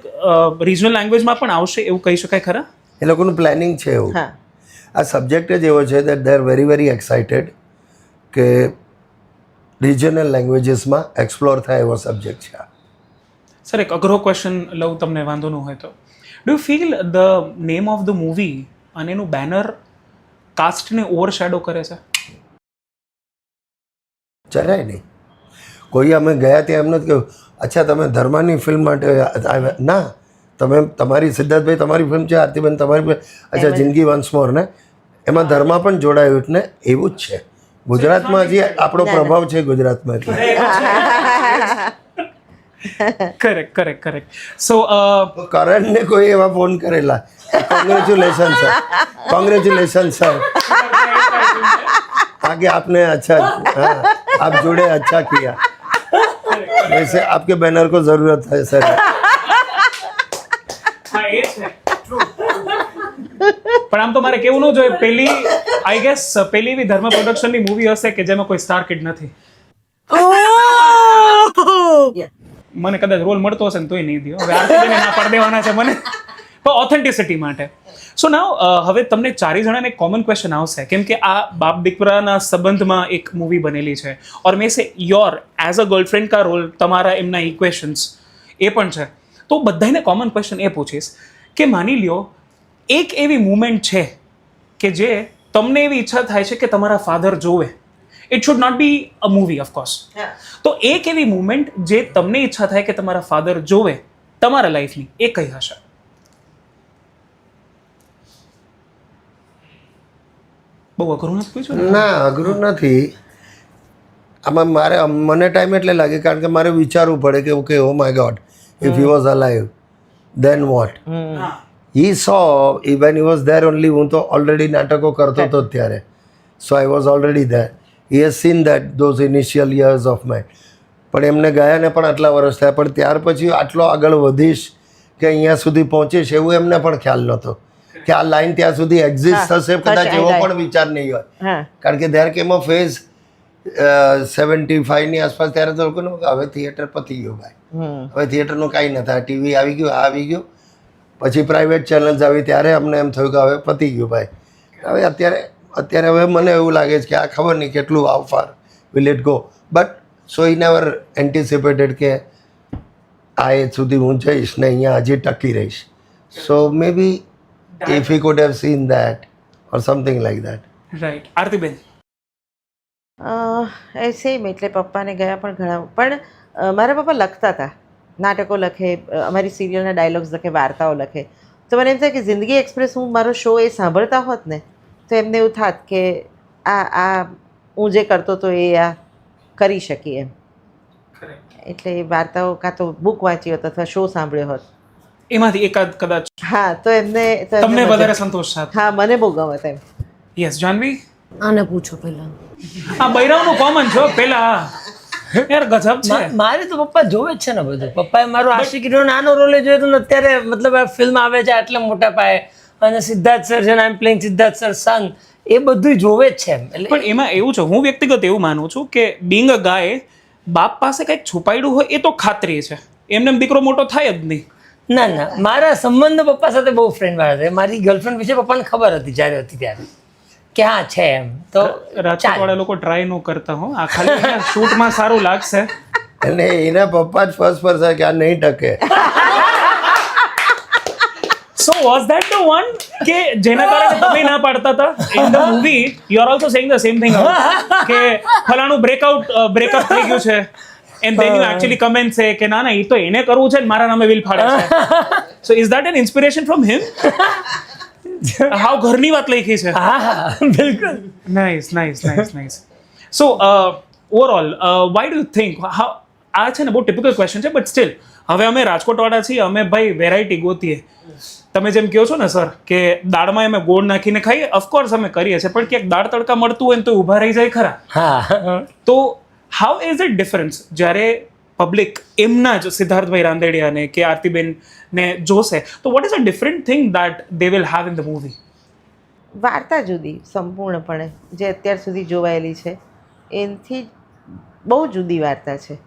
રિજનલ લેંગ્વેજમાં પણ આવશે એવું કહી શકાય ખરા? એ લોકોનું પ્લાનિંગ છે એવું. આ સબ્જેક્ટ જ એવો છે that they are very very excited કે રિજનલ લેંગ્વેજીસમાં એક્સપ્લોર થાય એવો સબ્જેક્ટ છે. સર એક અઘરો ક્વેશ્ચન લઉં તમને વાંધો ન હોય તો, do you feel the name of the movie અને એનું બેનર કાસ્ટને ઓવરશેડો કરે છે? જરાય નહીં. કોઈ અમે ગયા ત્યાં એમ નથી કહ્યું અચ્છા તમે ધર્માની ફિલ્મ માટે આવ્યા, ના તમે તમારી સિદ્ધાર્થભાઈ તમારી ફિલ્મ છે, આરતીબેન તમારી ફિલ્મ, અચ્છા જિંદગી વન્સ મોર ને એમાં ધર્મા પણ જોડાયું ને એવું જ છે. ગુજરાતમાં હજી આપણો પ્રભાવ છે ગુજરાતમાં, એટલે કરેક્ટ. સો કરણને કોઈ એવા ફોન કરેલા, કોંગ્રેચ્યુલેશન સર आगे आपने अच्छा, हाँ, आप जुड़े अच्छा किया, वैसे आपके बैनर को जरूरत है सर. પણ આમ તો મારે કેવું ન જોઈએ, આઈ ગેસ પેલી એવી ધર્મ પ્રોડક્શનની મૂવી હશે કે જેમાં કોઈ સ્ટાર કિડ નથી. મને કદાચ રોલ મળતો હશે ને તોય નહીં દો, હવે આરતીબેને ના પાડી દેવાના છે મને, પણ ઓથેન્ટિસિટી માટે. સો નાવ હવે તમને 4 જણાને એક કોમન ક્વેશ્ચન આવશે, કેમ કે આ બાપ દીકરાના સંબંધમાં એક મૂવી બનેલી છે, ઓર મેં સે યોર એઝ અ ગર્લફ્રેન્ડ કા રોલ, તમારા એમના ઇક્વેશન્સ એ પણ છે. તો બધાને કોમન ક્વેશ્ચન એ પૂછીશ કે માની લ્યો એક એવી મુમેન્ટ છે કે જે તમને એવી ઈચ્છા થાય છે કે તમારા ફાધર જોવે. It should not be a movie of course. તો એક એવી મુમેન્ટ જે તમને ઈચ્છા થાય કે તમારા ફાધર જોવે તમારા લાઈફની, એ કઈ હશે? બહુ અઘરું નથી પૂછ્યું? ના અઘરું નથી. આમાં મને ટાઈમ એટલે લાગે કારણ કે મારે વિચારવું પડે કે okay oh my god if he was alive then what. He so even he was there only. હું તો ઓલરેડી નાટકો કરતો હતો ત્યારે, so I was already there. He has seen that those initial years of mind. પણ એમને ગયાને પણ આટલા વર્ષ થયા, પણ ત્યાર પછી આટલો આગળ વધીશ કે અહીંયા સુધી પહોંચીશ એવું એમને પણ ખ્યાલ નહોતો કે આ લાઈન ત્યાં સુધી એક્ઝિસ્ટ હા, થશે કદાચ થશે, એવો right. પણ વિચાર નહીં હોય હા કારણ કે there came a phase 75 ની આસપાસ ત્યારે તો લોકોને હવે થિયેટર પતી ગયો ભાઈ હવે થિયેટરનું કાંઈ નથી આ ટીવી આવી ગયું આ આવી ગયું પછી પ્રાઇવેટ ચેનલ્સ આવી ત્યારે અમને એમ થયું કે હવે પતી ગયું ભાઈ હવે અત્યારે હવે મને એવું લાગે છે કે આ ખબર નહીં કેટલું how far will it go but so I never anticipated કે આ એજ સુધી હું જઈશ ને અહીંયા હજી ટકી રહીશ so may be if he could have seen that or something like that right આરતીબેન એ સેમ એટલે પપ્પાને ગયા પણ ઘણા પણ મારા પપ્પા લખતા હતા નાટકો લખે અમારી સિરિયલના ડાયલોગ્સ લખે વાર્તાઓ લખે તો મને એમ થાય કે જિંદગી એક્સપ્રેસ હું મારો શો એ સાંભળતા હોત ને તો એમને એવું થાત કે આ હું જે કરતો હતો એ આ કરી શકીએ એમ એટલે એ વાર્તાઓ કાં તો બુક વાંચી હોત અથવા શો સાંભળ્યો હોત એમાંથી એકાદ કદાચ હા તો એમને તમને વધારે સંતોષ થાત હા મને બહુ ગમત એમ યસ જાનવી આને પૂછો પહેલા આ બૈરાવનું કોમન છો પેલા યાર ગજબ છે મારે તો પપ્પા જોવે જ છે ને બધું પપ્પાએ મારો આશિકીનો નાનો રોલ જોયો તો અત્યારે મતલબ આ ફિલ્મ આવે છે આટલા મોટા પાયે અને સિદ્ધાર્થ સર છે આઈ એમ પ્લેઇંગ સિદ્ધાર્થ સર સન એ બધું જોવે જ છે એમ એટલે પણ એમાં એવું છે હું વ્યક્તિગત એવું માનું છું કે બિંગ અ ગાય બાપ પાસે કંઈક છુપાયેલું હોય એ તો ખાતરી છે એમને એમ દીકરો મોટો થાય જ નહીં ના ના મારા સંબંધ પપ્પા સાથે બહુ ફ્રેન્ડ વાળા છે મારી ગર્લફ્રેન્ડ વિશે પપ્પાને ખબર હતી જ્યારે હતી ત્યારે કે હા છે એમ તો રાજકોટવાળા લોકો ટ્રાય ન કરતા હો આ ખાલી શૂટમાં સારું લાગશે અને એના પપ્પા જ ફર્સ્ટ પર્સન કે આ નહીં ટકે so was that the one કે જેના કારણે તમે ના પાડતા હતા in the movie you are also saying the same thing કે ફલાણું બ્રેકઅપ થઈ ગયું છે and then you actually comment say કે ના ના એ તો એને કરવું છે ને મારા નામે વિલ ફાડે છે so is that an inspiration from him how ઘરની વાત લખી છે હા બિલકુલ nice so overall why do you think આ છે ને બહુ ટિપિકલ ક્વેશ્ચન છે બટ સ્ટીલ હવે અમે રાજકોટવાળા છીએ અમે ભાઈ વેરાયટી ગોતીએ તમે જેમ કહો છો ને સર કે દાળમાં અમે ગોળ નાખીને ખાઈએ ઓફકોર્સ અમે કરીએ છીએ પણ ક્યાંક દાળ તડકા મળતું હોય ને તો ઊભા રહી જાય ખરા હા તો હાઉ ઇઝ ઇટ ડિફરન્સ જ્યારે પબ્લિક એમના જ સિદ્ધાર્થભાઈ રાંદેડિયાને કે આરતીબેનને જોશે તો what is a different thing that they will have in the movie વાર્તા જુદી સંપૂર્ણપણે જે અત્યાર સુધી જોવાયેલી છે એનાથી બહુ જુદી વાર્તા છે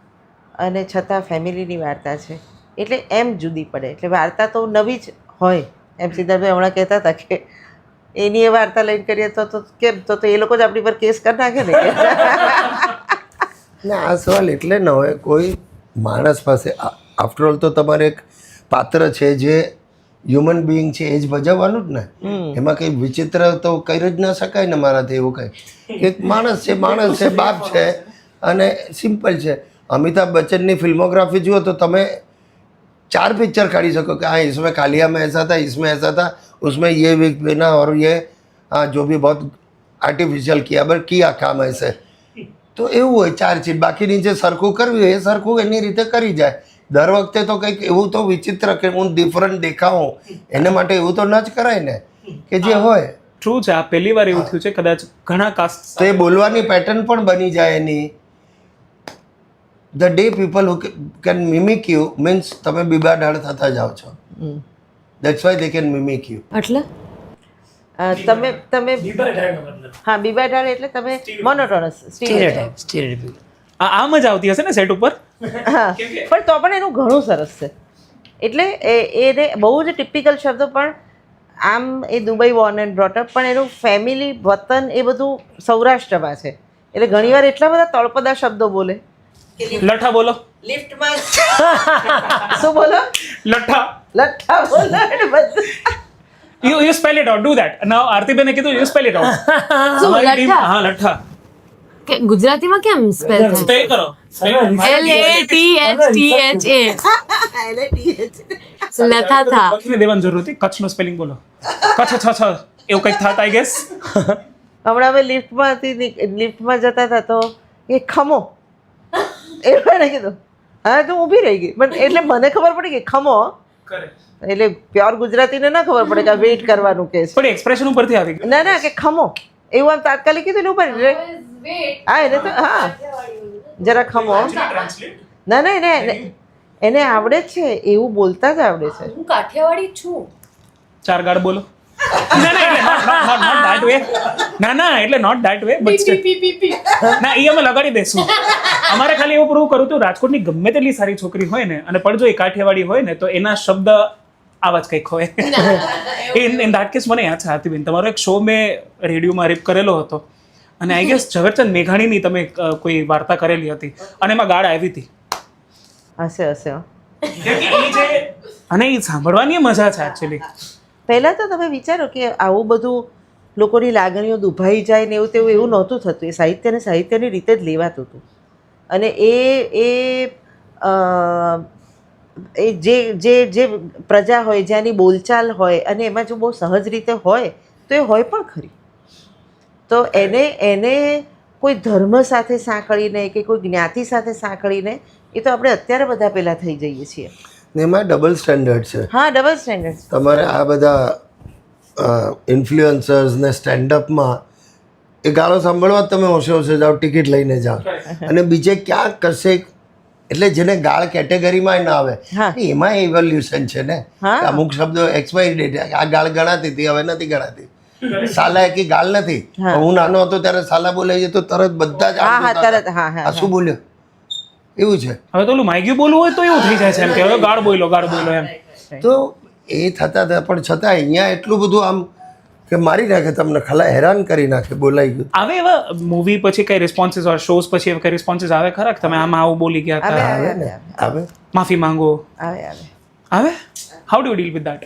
અને છતાં ફેમિલીની વાર્તા છે એટલે એમ જુદી પડે એટલે વાર્તા તો નવી જ હોય એમ સિદ્ધાર્થભાઈ હમણાં કહેતા હતા કે એની એ વાર્તા લઈને કરીએ તો કેમ તો એ લોકો જ આપણી પર કેસ કરી નાખે ને ના આ સવાલ એટલે ન હોય કોઈ માણસ પાસે આફ્ટરઓલ તો તમારે એક પાત્ર છે જે હ્યુમન બિઈંગ છે એ જ ભજવવાનું જ ને એમાં કંઈ વિચિત્ર તો કરી જ ન શકાય ને મારાથી એવું કંઈ એક માણસ છે બાપ છે અને સિમ્પલ છે અમિતાભ બચ્ચનની ફિલ્મોગ્રાફી જુઓ તો તમે 4 पिक्चर काढ़ी सको कि हाँ इसमें कालिया में ऐसा था इसमें ऐसा था उसमें ये विग पहना और ये हाँ जो भी बहुत आर्टिफिशियल किया बट किया काम ऐसे તો એવું હોય 4 ચીજ બાકીની જે સરખું કરવી હોય એ સરખું એની રીતે કરી જાય દર વખતે તો કંઈક એવું તો વિચિત્ર કે હું ડિફરન્ટ દેખાઉં એના માટે એવું તો ન જ કરાય ને કે જે હોય ટ્રુ છે આ પહેલી વાર એવું થયું છે કદાચ ઘણા કાસ્ટ તો એ બોલવાની પેટર્ન પણ બની જાય any the day people who can mimic you means તમે બીબા ઢાળ થતા જાઓ છો that's why they can mimic you એટલે તમે હા બીબા ઢાળ એટલે તમે મોનોટોનસ સ્ટીરિયોટાઇપ આમ જ આવતી હશે ને સેટ ઉપર હા પણ તો પણ એનું ઘણું સરસ છે એટલે એને બહુ જ ટિપિકલ શબ્દો પણ આમ એ દુબઈ બોર્ન એન્ડ બ્રોટઅપ પણ એનું ફેમિલી વતન એ બધું સૌરાષ્ટ્રમાં છે એટલે ઘણીવાર એટલા બધા તળપદા શબ્દો બોલે લઠ્ઠા બોલો લિફ્ટમાં શું બોલો લઠ્ઠા બોલો એટલે બધું you spell it out do that now આરતીબેને કીધું you spell it out શું, તમારી team- લઠ્ઠા? હા લઠ્ઠા કે ગુજરાતીમાં કેમ સ્પેલ થાય સ્પેલ કરો LATHA લથા થા લખીને દેવાની જરૂર હતી કચ્છનું સ્પેલિંગ બોલો કચ્છ છ છ એવું કંઈક થાત આઈ ગેસ હમણાં અમે લિફ્ટમાં જતા હતા તો એ ખમો એ મને કીધું હા તો ઊભી રહી ગઈ પણ એટલે મને ખબર પડી કે ખમો એટલે પ્યોર ગુજરાતીને ના ખબર પડે કે વેઇટ કરવાનું કે છે પણ એક્સપ્રેશન ઉપરથી આવી ગયું ના કે ખમો એવું આમ તાત્કાલિક કીધું ને ઉપર હા એને તો હા જરા ખમો ના એને આવડે જ છે એવું બોલતા જ આવડે છે હું કાઠિયાવાડી છું ચાર ગાળ બોલો ના ના એટલે not that way. ના એટલે not that way, but still. ના એ અમે લગાડી દઈશું. અમારે ખાલી એવું પ્રૂવ કરું હતું રાજકોટની ગમે તેટલી સારી છોકરી હોય ને અને પણ જો એ કાઠિયાવાડી હોય ને તો એના શબ્દ આવા જ કંઈક હોય. ઇન ધેટ કેસ મને યાદ છે આરતીબેન, તમારો એક શો મેં રેડિયોમાં રેપ કરેલો હતો અને આઈ ગેસ ઝવેરચંદ મેઘાણીની તમે કોઈ વાર્તા કરેલી હતી અને એમાં ગાળ આવી હતી. હશે અને એ સાંભળવાની મજા છે એકચ્યુઅલી. પહેલાં તો તમે વિચારો કે આવું બધું લોકોની લાગણીઓ દુભાઈ જાય ને એવું તેવું એવું નહોતું થતું. એ સાહિત્યની રીતે જ લેવાતું હતું. અને જે પ્રજા હોય જ્યાંની બોલચાલ હોય અને એમાં જો બહુ સહજ રીતે હોય તો એ હોય પણ ખરી. તો એને કોઈ ધર્મ સાથે સાંકળીને કે કોઈ જ્ઞાતિ સાથે સાંકળીને એ તો આપણે અત્યારે બધા પહેલાં થઈ જઈએ છીએ. ને એમાં ડબલ સ્ટેન્ડર્ડ છે. હા, ડબલ સ્ટેન્ડર્ડ. તમારે આ બધા ઇન્ફ્લુઅન્સર્સ ને સ્ટેન્ડઅપમાં એ ગાળો સાંભળવા જ તમે હોશે જાઓ, ટિકિટ લઈને જાઓ. અને બીજે ક્યાંક કશે એટલે જેને ગાળ કેટેગરીમાં ના આવે એમાં ઇવોલ્યુશન છે ને. અમુક શબ્દો એક્સપાયરી ડેટ, આ ગાળ ગણાતી હતી હવે નથી ગણાતી. સાલા એકી ગાળ નથી. હું નાનો હતો ત્યારે સાલા બોલાય તો તરત બધા જ આ શું બોલ્યો એવું છે. હવે તો ઓલું માગ્યું બોલવું હોય તો એવું થઈ જાય છે એમ કે હવે ગાળ બોલો એમ. તો એ થતા પણ છતાં અહીંયા એટલું બધું આમ કે મારી નાખે, તમને ખલા હેરાન કરી નાખે, બોલાઈ ગયું. આવે એવા મૂવી પછી કઈ રિસ્પોન્સીસ ઓર શોઝ પછી એવા કઈ રિસ્પોન્સીસ આવે ખરા તમે આમાં આવું બોલી ગયા હતા, આવે માફી માંગો, આવે? How do you deal with that?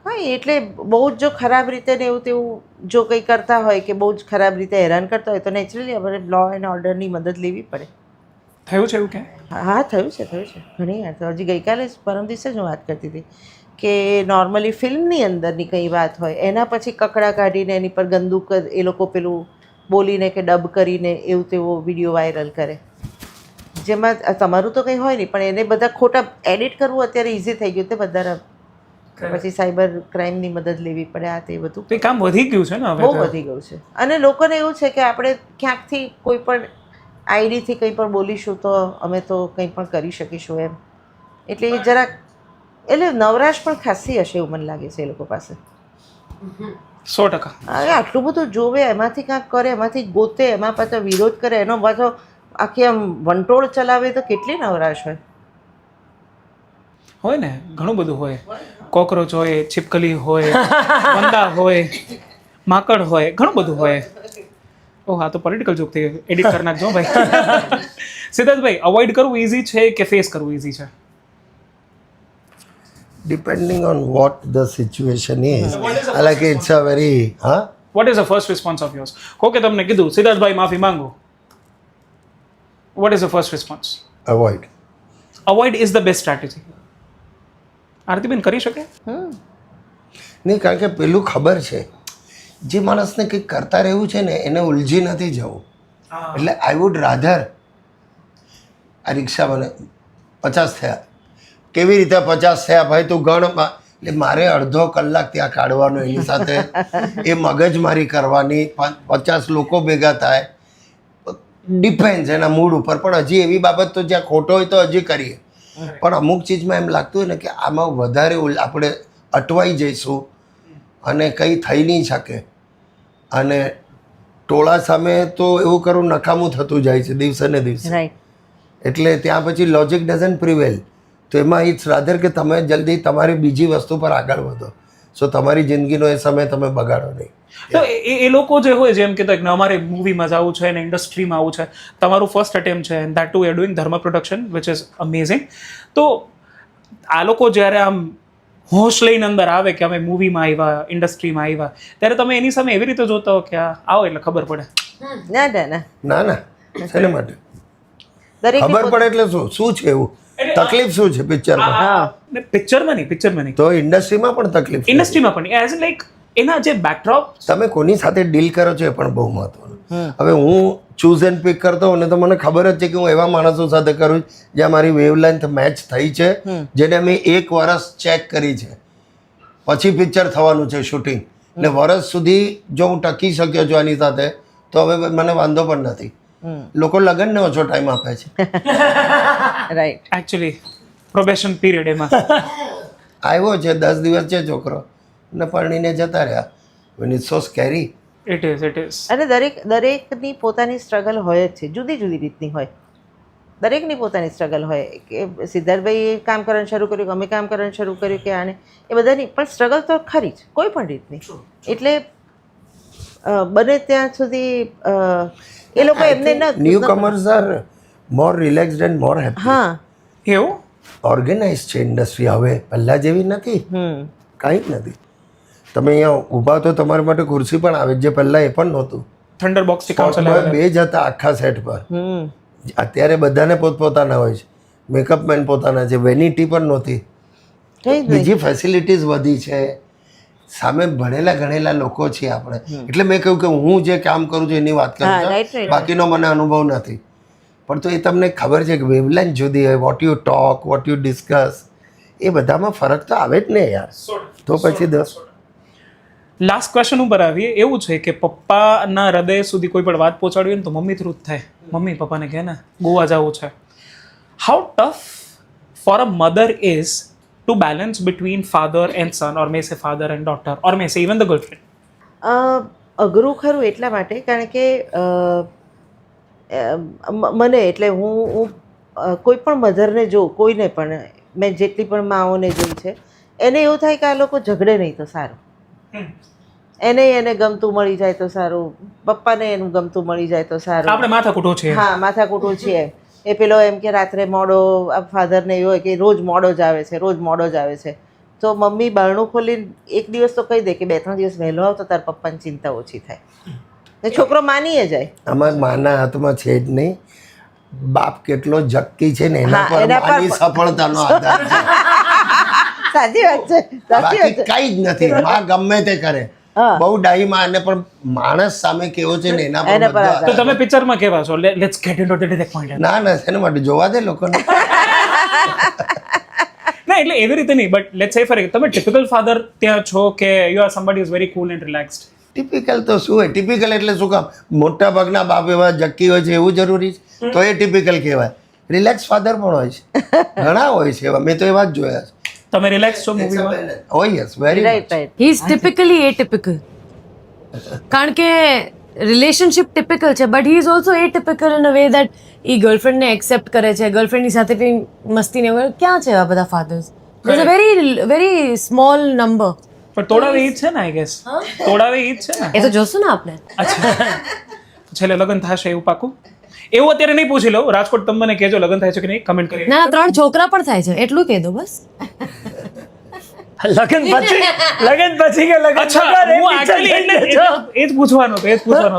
હા, એટલે બહુ જ જો ખરાબ રીતે ને એવું તેવું જો કંઈ કરતા હોય કે બહુ જ ખરાબ રીતે હેરાન કરતા હોય તો નેચરલી આપણે લો એન્ડ ઓર્ડરની મદદ લેવી પડે. થયું છે એવું કે? હા, થયું છે ઘણી વાર. તો હજી ગઈકાલે પરમ દિવસે જ હું વાત કરતી હતી કે નોર્મલી ફિલ્મની અંદરની કંઈ વાત હોય એના પછી કકડા કાઢીને એની પર ગંદુ એ લોકો પેલું બોલીને કે ડબ કરીને એવું તેવો વિડીયો વાયરલ કરે, જેમાં તમારું તો કંઈ હોય નહીં પણ એને બધા ખોટા એડિટ કરવું અત્યારે ઇઝી થઈ ગયું. તે બધા પછી સાયબર ક્રાઇમની મદદ લેવી પડે, આ તે બધું તો કામ વધી ગયું છે ને હવે, બહુ વધી ગયું છે. અને લોકોને એવું છે કે આપણે ક્યાંકથી કોઈ પણ આઈડીથી કંઈ પણ બોલીશું તો અમે તો કંઈ પણ કરી શકીશું એમ. એટલે એ જરાક એટલે નવરાશ પણ ખાસી હશે એવું મને લાગે છે એ લોકો પાસે. 100%. અરે આટલું બધું જોવે, એમાંથી કાંઈક કરે, એમાંથી ગોતે, એમાં પાછો વિરોધ કરે, એનો પાછો આખી આમ વંટોળ ચલાવે તો કેટલી નવરાશ હોય ને. ઘણું બધું હોય. કોકરોચ હોય, છીપકલી હોય, વંદા હોય, માકડ હોય, ઘણું બધું હોય. ઓહ, હા તો પોલિટિકલ જોક થઈ ગયું, એડિટ કરી નાખજો ભાઈ. સિદ્ધાર્થભાઈ, અવોઇડ કરવું ઇઝી છે કે ફેસ કરવું ઇઝી છે? depending on what the situation is. Like it's a very What is the first response of yours? Okay, તમને કીધું સિદ્ધાર્થભાઈ માફી માંગો, what is the first response? avoid. Avoid is the best strategy. આરતીબેન કરી શકે? નહીં, કારણ કે પેલું ખબર છે જે માણસને કંઈક કરતા રહેવું છે ને એને ઉલઝી નથી જવું. એટલે આઈ વુડ રાધર આ રિક્ષા મને 50 થયા, કેવી રીતે 50 થયા ભાઈ તું ગણ. એટલે મારે અડધો કલાક ત્યાં કાઢવાનો એની સાથે, એ મગજમારી કરવાની, 50 લોકો ભેગા થાય, ડિપેન્ડ્સ એના મૂડ ઉપર. પણ હજી એવી બાબત તો જ્યાં ખોટો હોય તો હજી કરીએ, પણ અમુક ચીજમાં એમ લાગતું હોય ને કે આમાં વધારે આપણે અટવાઈ જઈશું અને કંઈ થઈ નહીં શકે. અને ટોળા સામે તો એવું કરવું નકામું થતું જાય છે દિવસે ને દિવસે. એટલે ત્યાં પછી લોજિક ડઝન્ટ પ્રિવેલ. તો એમાં ઇટ્સ રાધર કે તમે જલ્દી તમારી બીજી વસ્તુ પર આગળ વધો, સો તમારી જિંદગીનો એ સમય તમે બગાડો નહીં. તો એ લોકો જે હોય જેમ કીધું કે અમારે મૂવીમાં જવું છે ને ઇન્ડસ્ટ્રીમાં આવું છે, તમારું ફર્સ્ટ અટેમ્પ્ટ છે and that to you doing ધર્મ પ્રોડક્શન વિચ ઇઝ અમેઝિંગ. તો આ લોકો જ્યારે આમ હોશ લઈને અંદર આવે કે અમે મૂવીમાં આવ્યા, ઇન્ડસ્ટ્રીમાં આવ્યા, ત્યારે તમે એની સામે એવી રીતે જોતા હો કે આવો એટલે ખબર પડે? ના ના, શેના માટે ખબર પડે? એટલે શું છે એવું તકલીફ શું છે પિક્ચરમાં? પિક્ચરમાં નહીં તો ઇન્ડસ્ટ્રીમાં પણ તકલીફ. ઇન્ડસ્ટ્રીમાં પણ એઝ લાઈક એના જે બેકડ્રોપ તમે કોની સાથે ડીલ કરો છો એ પણ બહુ મહત્વનું. હવે હું ચૂઝ એન્ડ પિક કરતો હોઉં ને તો મને ખબર જ છે કે હું એવા માણસો સાથે કરું જ્યાં મારી વેવલેન્થ મેચ થઈ છે, જેને મેં 1 વર્ષ ચેક કરી છે, પછી પિક્ચર થવાનું છે શૂટિંગ. એટલે વર્ષ સુધી જો હું ટકી શક્યો છું આની સાથે તો હવે મને વાંધો પણ નથી. લોકો લગ્નને ઓછો ટાઈમ આપે છે. રાઈટ. એકચ્યુઅલી પ્રોબેશન પીરિયડ એમાં આવ્યો છે 10 દિવસ છે છોકરો, ને પરણીને જતા રહ્યા. when it's so scary. It is અને દરેકની પોતાની સ્ટ્રગલ હોય જ છે, જુદી જુદી રીતની હોય. દરેકની પોતાની સ્ટ્રગલ હોય કે સિદ્ધાર્થભાઈએ કામ કરવાનું શરૂ કર્યું કે અમે કામ કરવાનું શરૂ કર્યું કે આને, એ બધાની પણ સ્ટ્રગલ તો ખરી જ કોઈ પણ રીતની. એટલે બને ત્યાં સુધી એ લોકો એમને newcomers are more relaxed and more happy. હા એવું ઓર્ગેનાઇઝ છે ઇન્ડસ્ટ્રી હવે, પહેલાં જેવી નથી, કાંઈ જ નથી. તમે અહીંયા ઊભા તો તમારા માટે ખુરશી પણ આવે, જે પહેલાં એ પણ નહોતું. થંડર બોક્સથી કામ સ્પોટ બોય 2 જ હતા આખા સેટ પર. અત્યારે બધાને પોતપોતાના હોય છે, મેકઅપ મેન પોતાના છે, વેનિટી પણ નહોતી. બીજી ફેસિલિટીઝ વધી છે, સામે ભણેલા ગણેલા લોકો છીએ આપણે. એટલે મેં કહ્યું કે હું જે કામ કરું છું એની વાત કરું છું, બાકીનો મને અનુભવ નથી. પણ તો એ તમને ખબર છે કે વેવલેન્થ જુદી હોય, what you talk, what you discuss, એ બધામાં ફરક તો આવે જ ને યાર. તો પછી લાસ્ટ ક્વેશ્ચન ઉપર આવીએ. એવું છે કે પપ્પાના હૃદય સુધી કોઈ પણ વાત પહોંચાડવી ને તો મમ્મી થ્રુ જ થાય. મમ્મી પપ્પાને કહે ને ગોવા જવું છે. How tough for a mother is to balance between father and son, or may say father and daughter, or may say even the girlfriend? અઘરું ખરું એટલા માટે કારણ કે મને એટલે હું કોઈ પણ મધરને જોઉં, કોઈને પણ, મેં જેટલી પણ માઓને જોઈ છે, એને એવું થાય કે આ લોકો ઝઘડે નહીં તો સારું, એને ગમતું મળી જાય તો સારું, પપ્પાને એનું ગમતું મળી જાય તો સારું. આપણે માથાકૂટો છે. હા માથાકૂટો છીએ. એ પેલો એમ કે રાત્રે મોડો, ફાધરને એવું હોય કે રોજ મોડો જ આવે છે, રોજ મોડો જ આવે છે, તો મમ્મી બારણું ખોલીને એક દિવસ તો કહી દે કે 2-3 દિવસ વહેલો આવ તો તાર પપ્પાની ચિંતા ઓછી થાય. ને છોકરો માનીએ જાય. આમાં માના હાથમાં છે જ નહીં. બાપ કેટલો જક્કી છે ને એના પર માની સફળતાનો આધાર છે. સાચી વાત છે, સાચી બાકી વાત છે. કઈ જ નથી. માં ગમે તે કરે, બહુ ડાહી માં, અને પણ માણસ સામે કેવો છે ને એના પર બધો આધાર. તો તમે પિક્ચરમાં કેવા છો? Let's gate into the direct point. ના એના માટે જોવા દે લોકોને. ના એટલે એવી રીતે નહીં, બટ લેટ્સ સે ફોર તમે ટિપિકલ ફાધર ત્યાં છો કે you are somebody is very cool and relaxed? Typical તો શું હોય? ટિપિકલ એટલે શું કામ? મોટા ભાગના બાપ એવા જક્કી હોય છે એવું જરૂરી છે? તો એ ટિપિકલ કહેવાય. રિલેક્સ ફાધર પણ હોય છે, ઘણા હોય છે એવા, મેં તો એવા જ જોયા છે. તમે રિલેક્સ છો મૂવીમાં? Oh yes, very right right. He is typically atypical. કારણ કે રિલેશનશિપ ટિપિકલ છે, but he is also atypical in a way that એ ગર્લફ્રેન્ડને એક્સેપ્ટ કરે છે, ગર્લફ્રેન્ડની સાથે કંઈ મસ્તી ને એવું. ક્યાં છે એવા બધા fathers? There is a very very small number. પણ તોડાવે ઈ જ છે ને, આઈ ગેસ તોડાવે ઈ જ છે ને. એ તો જોશું ને આપણે. અચ્છા, છેલ્લે લગ્ન થશે એવું પાકું? એવું અત્યારે નહીં પૂછી લઉં. રાજકોટ તમે મને કહેજો લગ્ન થાય છે કે નહીં, કમેન્ટ કરી. ના 3 છોકરા પણ થાય છે, એટલું કહી દો બસ. લગન પછી કે લગન અચ્છા, હું actually એ જ પૂછવાનો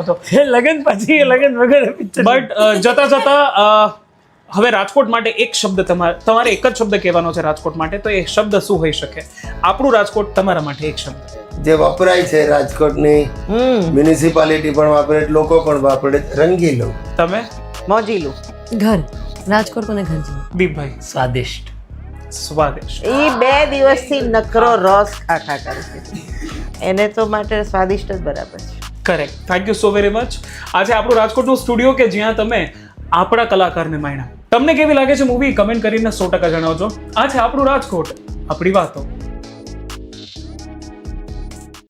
હતો. લગન પછી કે લગન વગર પિક્ચર. બટ જતા જતા હવે રાજકોટ માટે એક શબ્દ તમારે એક જ શબ્દ કહેવાનો છે રાજકોટ માટે, તો એ શબ્દ શું હોઈ શકે? આપણું રાજકોટ તમારા માટે એક શબ્દ જે વપરાય છે રાજકોટની મ્યુનિસિપાલિટી પણ વાપરે, લોકો પણ વાપરે, રંગીલું. તમે? મોજીલું. ઘર. રાજકોટ કોને ઘર છે? દીપભાઈ? સ્વાદિષ્ટ. સ્વાદિષ્ટ. એ 2 દિવસથી નકરો રસ ખાખા કરે છે, એને તો માટે સ્વાદિષ્ટ જ બરાબર છે. Correct. Thank you so very much. આજે આપણું રાજકોટનું સ્ટુડિયો કે જ્યાં તમે આપણા કલાકારને માણ્યા. તમને કેવી લાગે છે મૂવી? કમેન્ટ કરીને 100% જણાવજો. આ છે આપણું રાજકોટ, આપણી વાતો.